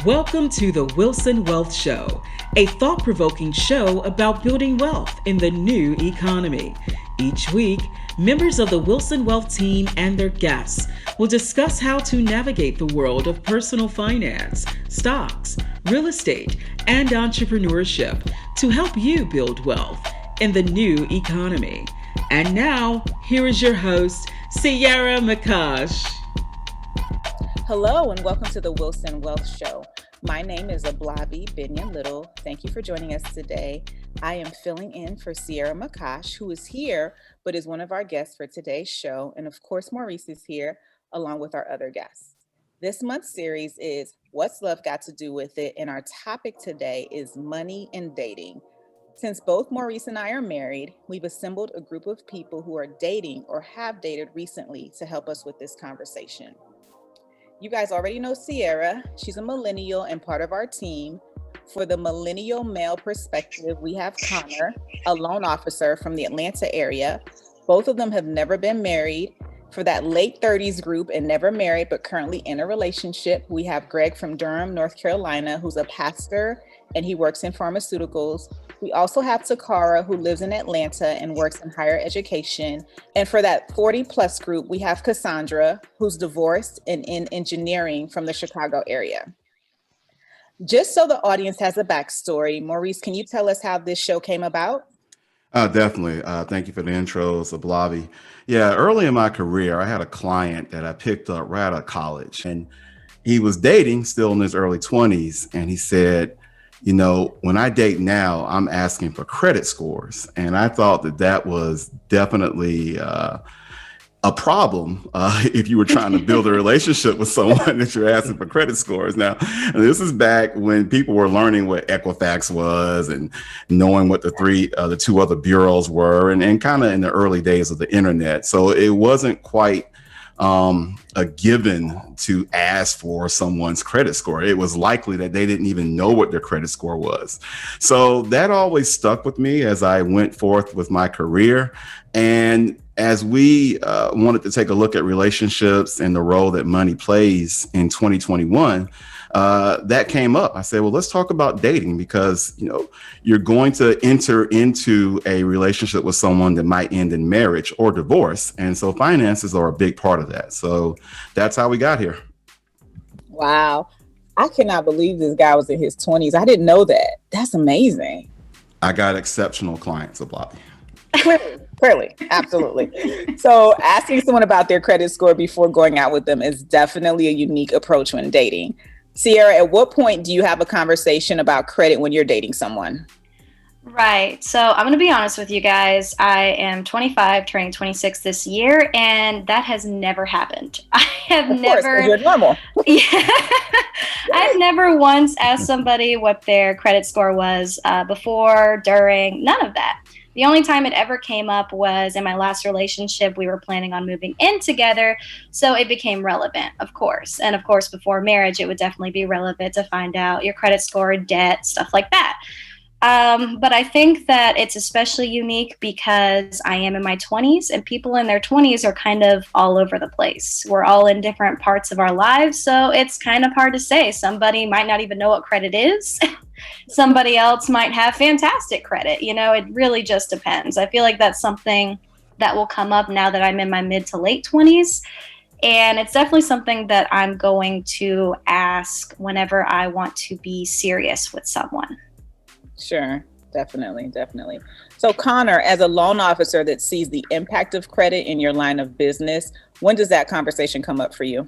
Welcome to the Wilson Wealth Show, a thought-provoking show about building wealth in the new economy. Each week, members of the Wilson Wealth team and their guests will discuss how to navigate the world of personal finance, stocks, real estate, and entrepreneurship to help you build wealth in the new economy. And now, here is your host, Ciera and Connor. Hello and welcome to the Wilson Wealth Show. My name is Ablavi Binyan Little. Thank you for joining us today. I am filling in for Ciera and Connor, who is here, but is one of our guests for today's show. And of course, Maurice is here along with our other guests. This month's series is What's Love Got to Do with It? And our topic today is money and dating. Since both Maurice and I are married, we've assembled a group of people who are dating or have dated recently to help us with this conversation. You guys already know Ciera. She's a millennial and part of our team. For the millennial male perspective, we have Connor, a loan officer from the Atlanta area. Both of them have never been married. For that late 30s group and never married, but currently in a relationship, we have Greg from Durham, North Carolina, who's a pastor and he works in pharmaceuticals. We also have Toccara, who lives in Atlanta and works in higher education. And for that 40 plus group, we have Cassandra, who's divorced and in engineering from the Chicago area. Just so the audience has a backstory, Maurice, can you tell us how this show came about? Definitely. Thank you for the intros, Ablavi. Yeah, early in my career, I had a client that I picked up right out of college, and he was dating still in his early 20s. And he said, you know, when I date now, I'm asking for credit scores. And I thought that was definitely a problem if you were trying to build a relationship with someone that you're asking for credit scores. Now, this is back when people were learning what Equifax was and knowing what the two other bureaus were, and kind of in the early days of the internet. So it wasn't quite a given to ask for someone's credit score. It was likely that they didn't even know what their credit score was. So that always stuck with me as I went forth with my career. And as we wanted to take a look at relationships and the role that money plays in 2021, that came up. I said, well, let's talk about dating, because, you know, you're going to enter into a relationship with someone that might end in marriage or divorce. And so finances are a big part of that. So that's how we got here. Wow. I cannot believe this guy was in his 20s. I didn't know that. That's amazing. I got exceptional clients, Ablavi. Clearly, absolutely. So asking someone about their credit score before going out with them is definitely a unique approach when dating. Ciera, at what point do you have a conversation about credit when you're dating someone? Right. So I'm going to be honest with you guys. I am 25, turning 26 this year, and that has never happened. I have Of course, 'cause you're normal. Yeah. I've never once asked somebody what their credit score was before, during, none of that. The only time it ever came up was in my last relationship. We were planning on moving in together, so it became relevant, of course. And of course, before marriage, it would definitely be relevant to find out your credit score, debt, stuff like that. But I think that it's especially unique because I am in my 20s, and people in their 20s are kind of all over the place. We're all in different parts of our lives, so it's kind of hard to say. Somebody might not even know what credit is. Somebody else might have fantastic credit. You know, it really just depends. I feel like that's something that will come up now that I'm in my mid to late 20s. And it's definitely something that I'm going to ask whenever I want to be serious with someone. Sure, definitely. So Connor, as a loan officer that sees the impact of credit in your line of business, when does that conversation come up for you?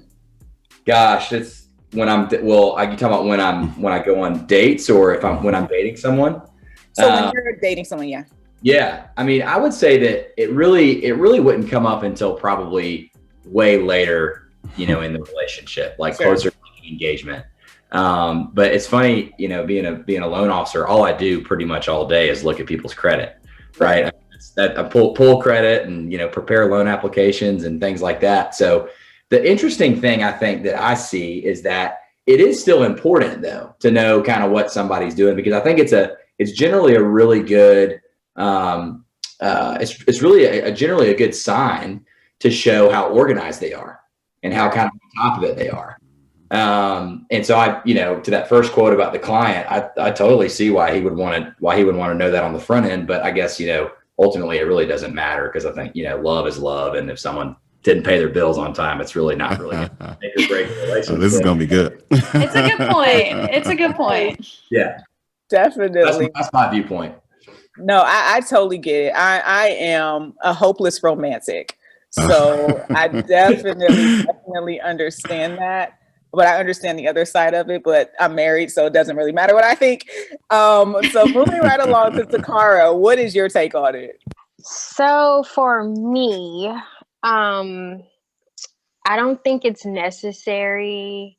Gosh, it's when I can talk about when I go on dates, or when I'm dating someone. So when you're dating someone, yeah. Yeah, I mean, I would say that it really wouldn't come up until probably way later, you know, in the relationship, like Sure. closer to engagement. But it's funny, you know, being a loan officer, all I do pretty much all day is look at people's credit, right? I pull credit and, you know, prepare loan applications and things like that. So the interesting thing I think that I see is that it is still important, though, to know kind of what somebody's doing, because I think it's generally a really good it's really generally a good sign to show how organized they are and how kind of on top of it they are. And so I, to that first quote about the client, I totally see why he would want to know that on the front end. But I guess, ultimately it really doesn't matter, because I think, love is love. And if someone didn't pay their bills on time, it's really not really going to make or break the relationship. Oh, this is going to be good. It's a good point. It's a good point. Yeah, definitely. That's my viewpoint. No, I totally get it. I am a hopeless romantic. So I definitely understand that. But I understand the other side of it, but I'm married, so it doesn't really matter what I think. So moving right along to Toccara, what is your take on it? So for me, I don't think it's necessary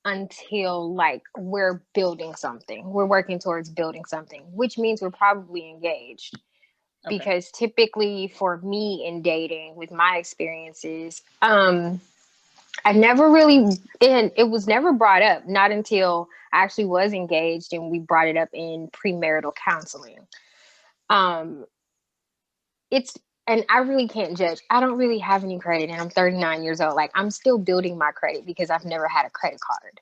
until like we're building something. We're working towards building something, which means we're probably engaged. Okay. Because typically for me in dating, with my experiences, I never really, and it was never brought up, not until I actually was engaged and we brought it up in premarital counseling. And I really can't judge. I don't really have any credit, and I'm 39 years old. Like, I'm still building my credit because I've never had a credit card.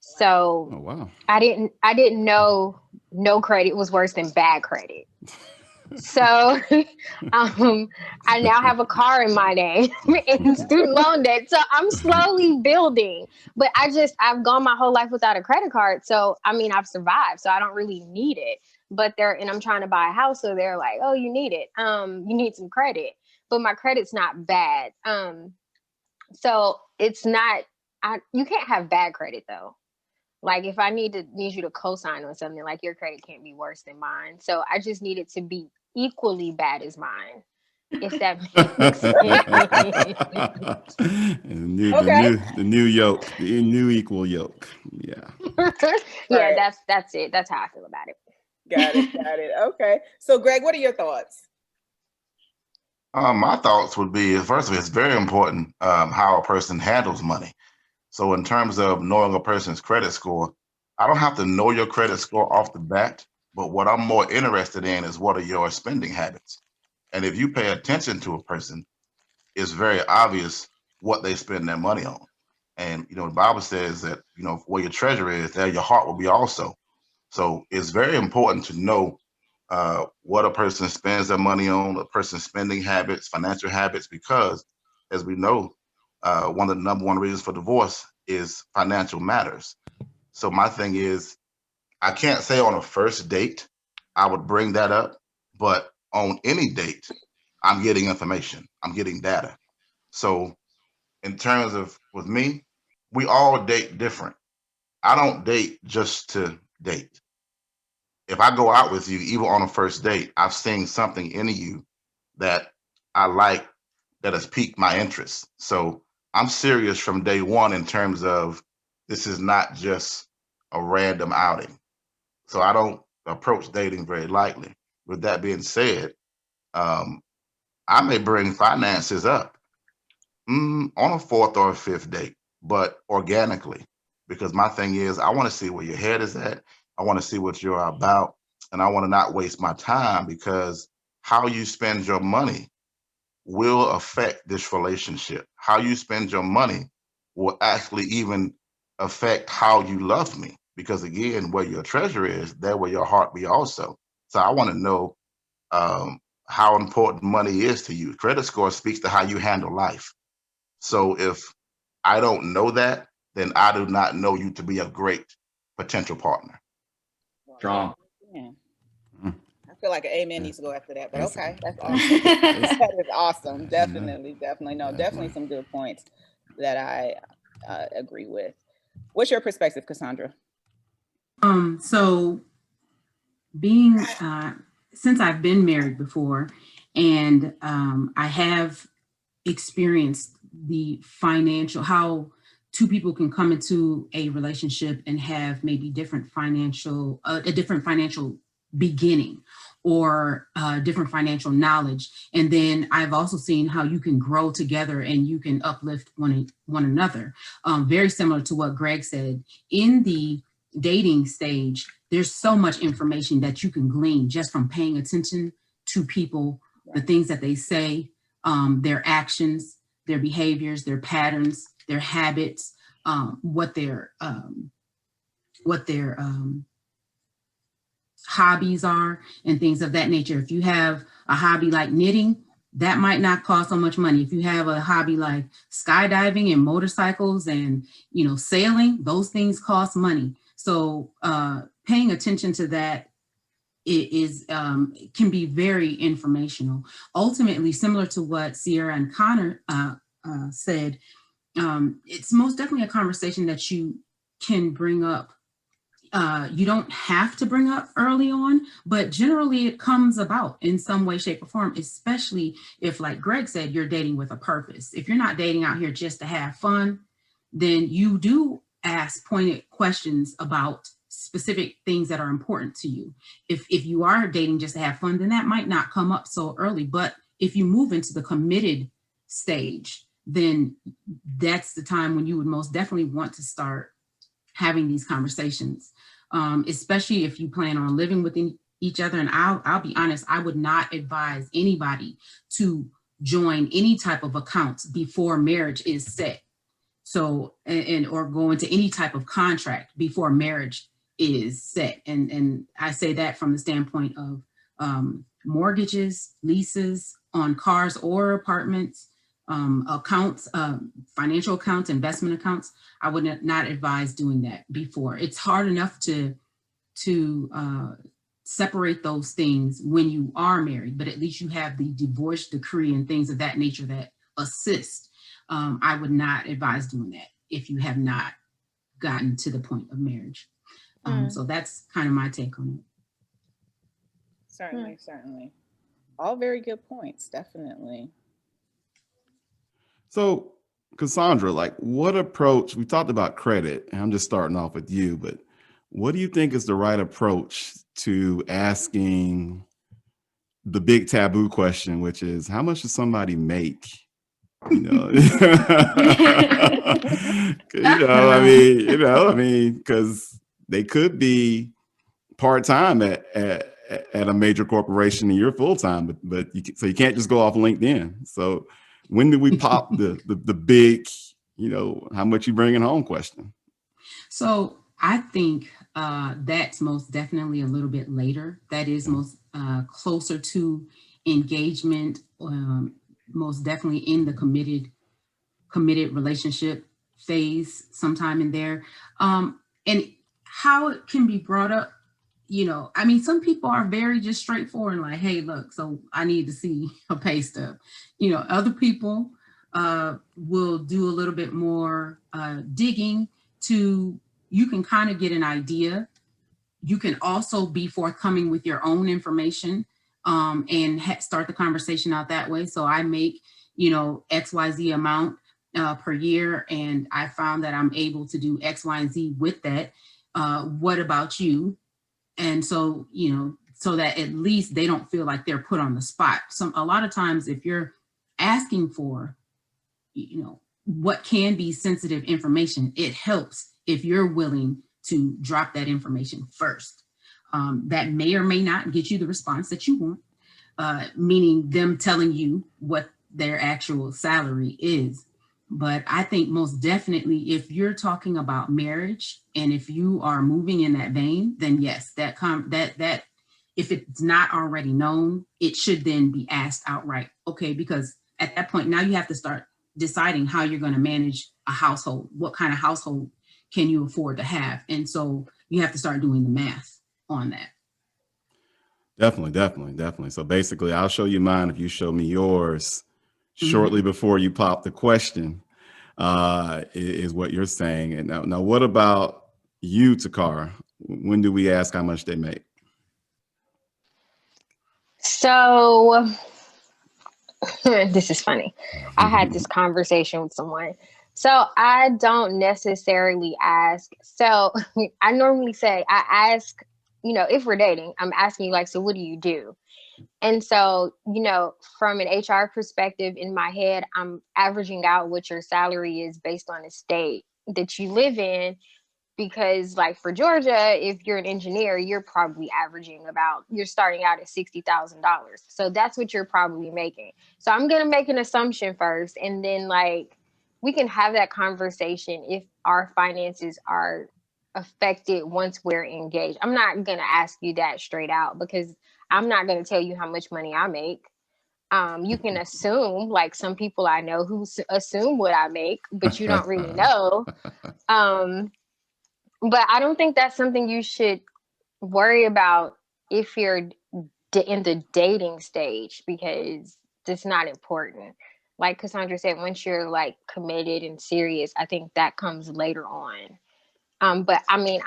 So oh, wow. I didn't know no credit was worse than bad credit. So I now have a car in my name and student loan debt. So I'm slowly building, but I've gone my whole life without a credit card. So, I mean, I've survived, so I don't really need it, but and I'm trying to buy a house. So they're like, oh, you need it. You need some credit, but my credit's not bad. So it's not, you can't have bad credit though. Like if I need you to co-sign on something, like your credit can't be worse than mine. So I just need it to be equally bad as mine, if that makes sense. the new yoke, the new equal yoke. Yeah. Yeah, that's it. That's how I feel about it. Got it. Okay. So Greg, what are your thoughts? My thoughts would be, first of all, it's very important how a person handles money. So in terms of knowing a person's credit score, I don't have to know your credit score off the bat, but what I'm more interested in is what are your spending habits? And if you pay attention to a person, it's very obvious what they spend their money on. And, the Bible says that, where your treasure is, there your heart will be also. So it's very important to know what a person spends their money on, a person's spending habits, financial habits, because as we know, one of the number one reasons for divorce is financial matters. So my thing is, I can't say on a first date I would bring that up, but on any date, I'm getting information, I'm getting data. So in terms of with me, we all date different. I don't date just to date. If I go out with you, even on a first date, I've seen something in you that I like, that has piqued my interest. So I'm serious from day one in terms of this is not just a random outing. So I don't approach dating very lightly. With that being said, I may bring finances up on a fourth or a fifth date, but organically, because my thing is, I want to see where your head is at. I want to see what you're about, and I want to not waste my time, because how you spend your money will affect this relationship. How you spend your money will actually even affect how you love me, because again, where your treasure is, there will your heart be also. So I want to know how important money is to you. Credit score speaks to how you handle life. So if I don't know that, then I do not know you to be a great potential partner. Strong. Yeah. I feel like an amen needs to go after that, but okay, that's awesome. That is awesome. Definitely. No, definitely some good points that I agree with. What's your perspective, Cassandra? So being, since I've been married before, and I have experienced the financial, how two people can come into a relationship and have maybe a different financial beginning, or different financial knowledge. And then I've also seen how you can grow together and you can uplift one another. Very similar to what Greg said. In the dating stage, there's so much information that you can glean just from paying attention to people, the things that they say, their actions, their behaviors, their patterns, their habits, what their hobbies are and things of that nature. If you have a hobby like knitting, that might not cost so much money. If you have a hobby like skydiving and motorcycles and, sailing, those things cost money. So paying attention to that can be very informational. Ultimately, similar to what Ciera and Connor said, it's most definitely a conversation that you can bring up. You don't have to bring up early on, but generally it comes about in some way, shape, or form, especially if, like Greg said, you're dating with a purpose. If you're not dating out here just to have fun, then you do ask pointed questions about specific things that are important to you. If you are dating just to have fun, then that might not come up so early. But if you move into the committed stage, then that's the time when you would most definitely want to start having these conversations, especially if you plan on living with each other. And I'll be honest, I would not advise anybody to join any type of accounts before marriage is set. So, or go into any type of contract before marriage is set. And I say that from the standpoint of mortgages, leases on cars or apartments, accounts, financial accounts, investment accounts. I would not advise doing that before. It's hard enough to separate those things when you are married, but at least you have the divorce decree and things of that nature that assist. I would not advise doing that if you have not gotten to the point of marriage. So that's kind of my take on it. Certainly. All very good points, definitely. So, Cassandra, what approach, we talked about credit, and I'm just starting off with you, but what do you think is the right approach to asking the big taboo question, which is, how much does somebody make? Because they could be part-time at a major corporation and you're full-time, but you can't just go off LinkedIn. So when do we pop the big, how much you bringing home question? So I think that's most definitely a little bit later. That is most closer to engagement, most definitely in the committed relationship phase, sometime in there. And how it can be brought up, some people are very just straightforward and like, hey, look, so I need to see a pay stub. Other people will do a little bit more digging you can kind of get an idea. You can also be forthcoming with your own information and start the conversation out that way. So I make, XYZ amount per year, and I found that I'm able to do X, Y, and Z with that. What about you? And so, so that at least they don't feel like they're put on the spot. A lot of times if you're asking for, what can be sensitive information, it helps if you're willing to drop that information first. That may or may not get you the response that you want, meaning them telling you what their actual salary is. But I think most definitely if you're talking about marriage and if you are moving in that vein, then yes, that if it's not already known, it should then be asked outright. Okay, because at that point now you have to start deciding how you're going to manage a household. What kind of household can you afford to have? And so you have to start doing the math on that. Definitely. So basically, I'll show you mine if you show me yours shortly before you pop the question, is what you're saying. And now what about you, Toccara? When do we ask how much they make? So this is funny. I had this conversation with someone. So I don't necessarily ask. So I normally say, I ask, if we're dating, I'm asking you so what do you do? And so, from an HR perspective in my head, I'm averaging out what your salary is based on the state that you live in. Because for Georgia, if you're an engineer, you're probably you're starting out at $60,000. So that's what you're probably making. So I'm going to make an assumption first. And then we can have that conversation if our finances are affected once we're engaged. I'm not going to ask you that straight out because I'm not going to tell you how much money I make. You can assume, like some people I know who assume what I make, but you don't really know. But I don't think that's something you should worry about if you're in the dating stage, because it's not important. Like Cassandra said, once you're like committed and serious, I think that comes later on. But I mean,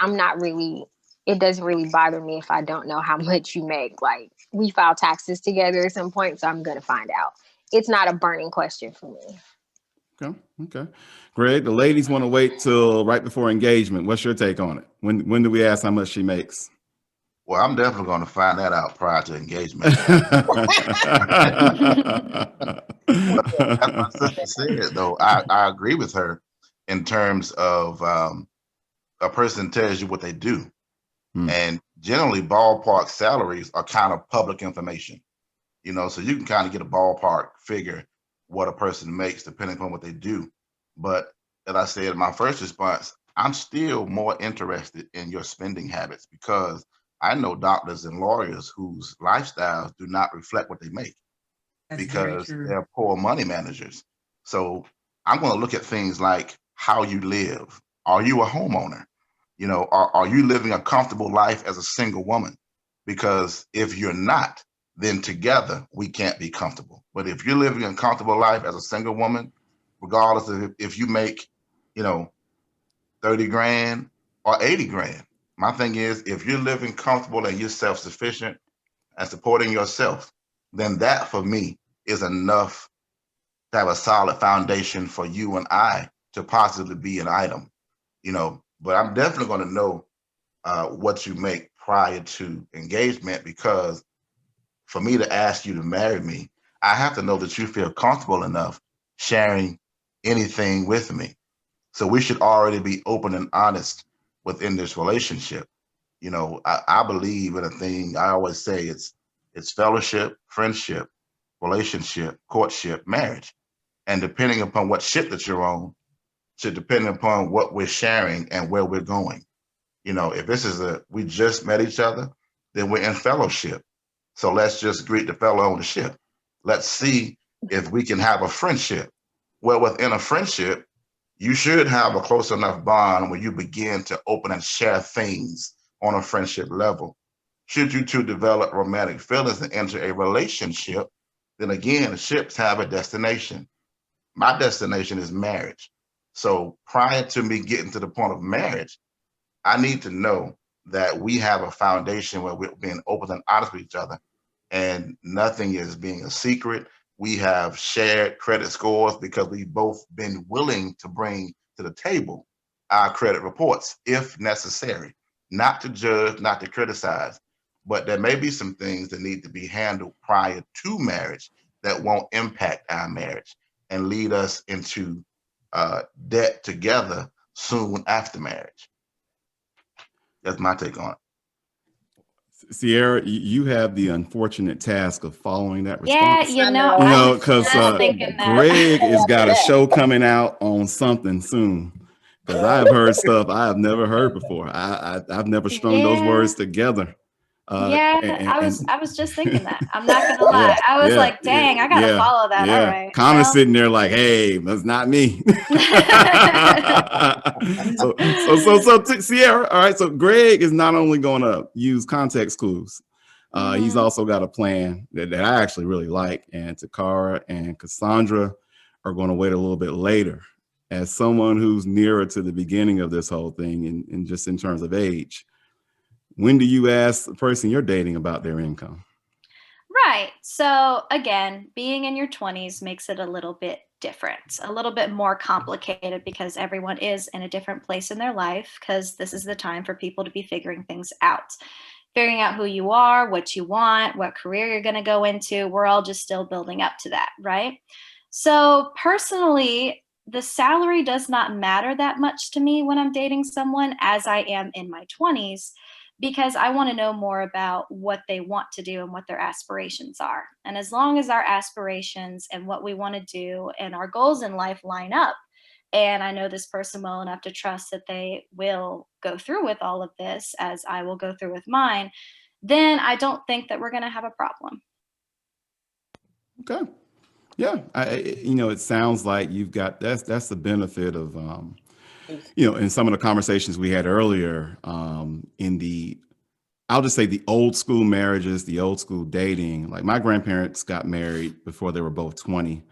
it doesn't really bother me if I don't know how much you make. Like, we file taxes together at some point, so I'm going to find out. It's not a burning question for me. Okay. Greg, the ladies want to wait till right before engagement. What's your take on it? When do we ask how much she makes? Well, I'm definitely going to find that out prior to engagement. As my sister said, though, I agree with her in terms of a person tells you what they do. And generally ballpark salaries are kind of public information, so you can kind of get a ballpark figure what a person makes depending on what they do. But as I said in my first response, I'm still more interested in your spending habits, because I know doctors and lawyers whose lifestyles do not reflect what they make. That's because they're poor money managers. So I'm going to look at things like how you live. Are you a homeowner? Are you living a comfortable life as a single woman? Because if you're not, then together we can't be comfortable. But if you're living a comfortable life as a single woman, regardless of if you make, 30 grand or 80 grand, my thing is, if you're living comfortable and you're self-sufficient and supporting yourself, then that for me is enough to have a solid foundation for you and I to possibly be an item, But I'm definitely going to know what you make prior to engagement, because for me to ask you to marry me, I have to know that you feel comfortable enough sharing anything with me. So we should already be open and honest within this relationship. I believe in a thing I always say, it's fellowship, friendship, relationship, courtship, marriage. And depending upon what ship that you're on, should depend upon what we're sharing and where we're going. If this is we just met each other, then we're in fellowship. So let's just greet the fellow on the ship. Let's see if we can have a friendship. Well, within a friendship, you should have a close enough bond where you begin to open and share things on a friendship level. Should you two develop romantic feelings and enter a relationship, then again, ships have a destination. My destination is marriage. So prior to me getting to the point of marriage, I need to know that we have a foundation where we're being open and honest with each other, and nothing is being a secret. We have shared credit scores because we've both been willing to bring to the table our credit reports if necessary, not to judge, not to criticize, but there may be some things that need to be handled prior to marriage that won't impact our marriage and lead us into debt together soon after marriage. That's my take on it. Ciera, you have the unfortunate task of following that response. Yeah, because Greg has got a show coming out on something soon. Because I've heard stuff I have never heard before. I've never strung those words together. I was just thinking that. I'm not gonna lie. I was like, dang, I gotta follow that. All right. Connor's sitting there like, hey, that's not me. so Ciera, all right. So Greg is not only gonna use context clues, he's also got a plan that I actually really like. And Toccara and Cassandra are going to wait a little bit later. As someone who's nearer to the beginning of this whole thing, and just in terms of age, when do you ask the person you're dating about their income? Right. So again, being in your 20s makes it a little bit different, a little bit more complicated, because everyone is in a different place in their life, because this is the time for people to be figuring things out. Figuring out who you are, what you want, what career you're going to go into. We're all just still building up to that, right? So personally, the salary does not matter that much to me when I'm dating someone as I am in my 20s, because I want to know more about what they want to do and what their aspirations are. And as long as our aspirations and what we want to do and our goals in life line up, and I know this person well enough to trust that they will go through with all of this as I will go through with mine, then I don't think that we're going to have a problem. Okay. Yeah. It sounds like you've got, that's the benefit of, in some of the conversations we had earlier, I'll just say the old school marriages, the old school dating. Like my grandparents got married before they were both 20.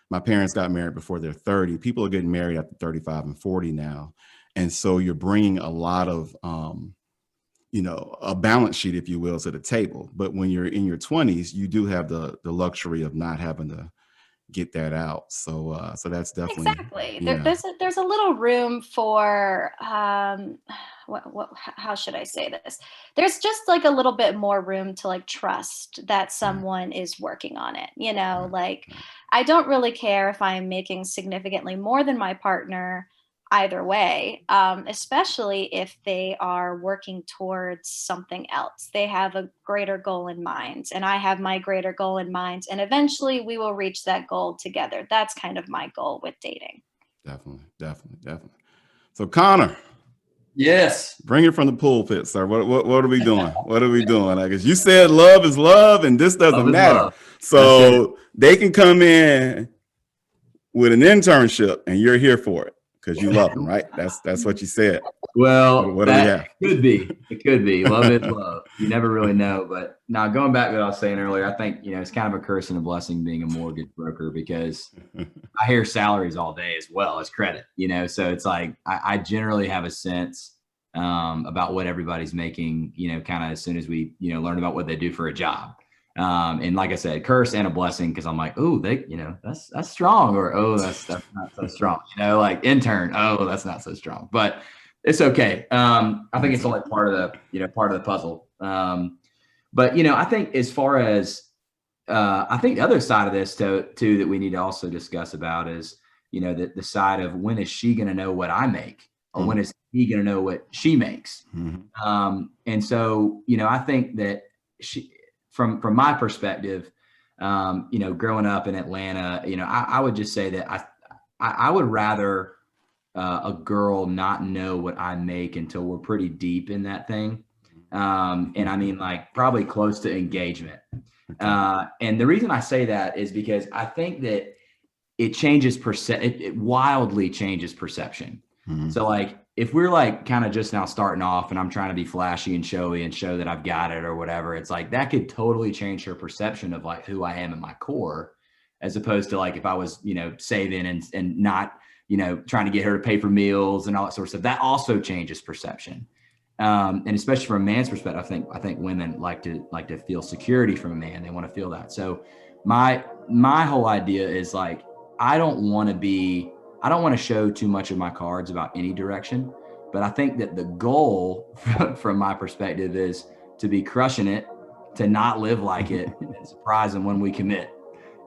My parents got married before they're 30. People are getting married after 35 and 40 now. And so you're bringing a lot of, a balance sheet, if you will, to the table. But when you're in your 20s, you do have the luxury of not having to get that out. So that's definitely exactly. Yeah. There's a little room for how should I say this? There's just like a little bit more room to like trust that someone is working on it. Like I don't really care if I'm making significantly more than my partner either way, especially if they are working towards something else. They have a greater goal in mind, and I have my greater goal in mind, and eventually we will reach that goal together. That's kind of my goal with dating. Definitely. So Connor. Yes. Bring it from the pulpit, sir. What are we doing? What are we doing? I guess you said love is love, and this doesn't matter. Love. So they can come in with an internship, and you're here for it. Because you love them, right? That's what you said. Well, what do we have? It could be. Love is love. You never really know. But now going back to what I was saying earlier, I think, it's kind of a curse and a blessing being a mortgage broker, because I hear salaries all day as well as credit, so it's like I generally have a sense about what everybody's making, kind of as soon as we, learn about what they do for a job. And like I said, curse and a blessing, because I'm like, oh, that's strong, or oh, that's not so strong, like intern, oh, that's not so strong, but it's okay. I think it's only part of the puzzle. But I think as far as I think the other side of this too that we need to also discuss about is the side of when is she going to know what I make, or when is he going to know what she makes. And so I think that from my perspective, growing up in Atlanta, I would just say that I would rather a girl not know what I make until we're pretty deep in that thing. And I mean, like probably close to engagement. And the reason I say that is because I think that it changes it wildly changes perception. So like, if we're like kind of just now starting off and I'm trying to be flashy and showy and show that I've got it or whatever, it's like that could totally change her perception of like who I am at my core, as opposed to like if I was, saving and not, trying to get her to pay for meals and all that sort of stuff. That also changes perception. And especially from a man's perspective, I think women like to feel security from a man. They want to feel that. So my whole idea is like, I don't want to show too much of my cards about any direction, but I think that the goal from my perspective is to be crushing it, to not live like it, and surprise them when we commit.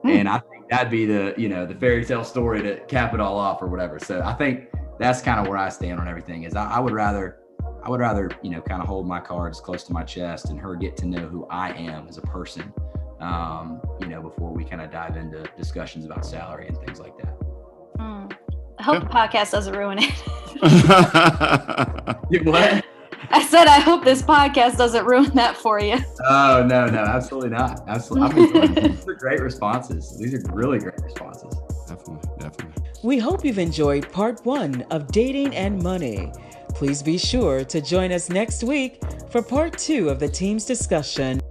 And I think that'd be the fairy tale story to cap it all off or whatever. So I think that's kind of where I stand on everything is I would rather, kind of hold my cards close to my chest and her get to know who I am as a person, before we kind of dive into discussions about salary and things like that. I hope the podcast doesn't ruin it. What? I said, I hope this podcast doesn't ruin that for you. Oh, no, absolutely not. Absolutely. I mean, these are great responses. These are really great responses. Definitely. We hope you've enjoyed part 1 of Dating and Money. Please be sure to join us next week for part 2 of the team's discussion.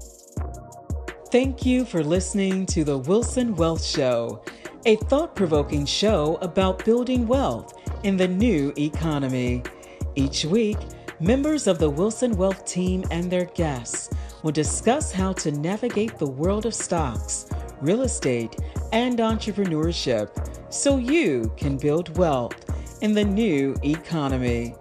Thank you for listening to the Wilson Wealth Show, a thought-provoking show about building wealth in the new economy. Each week, members of the Wilson Wealth team and their guests will discuss how to navigate the world of stocks, real estate, and entrepreneurship so you can build wealth in the new economy.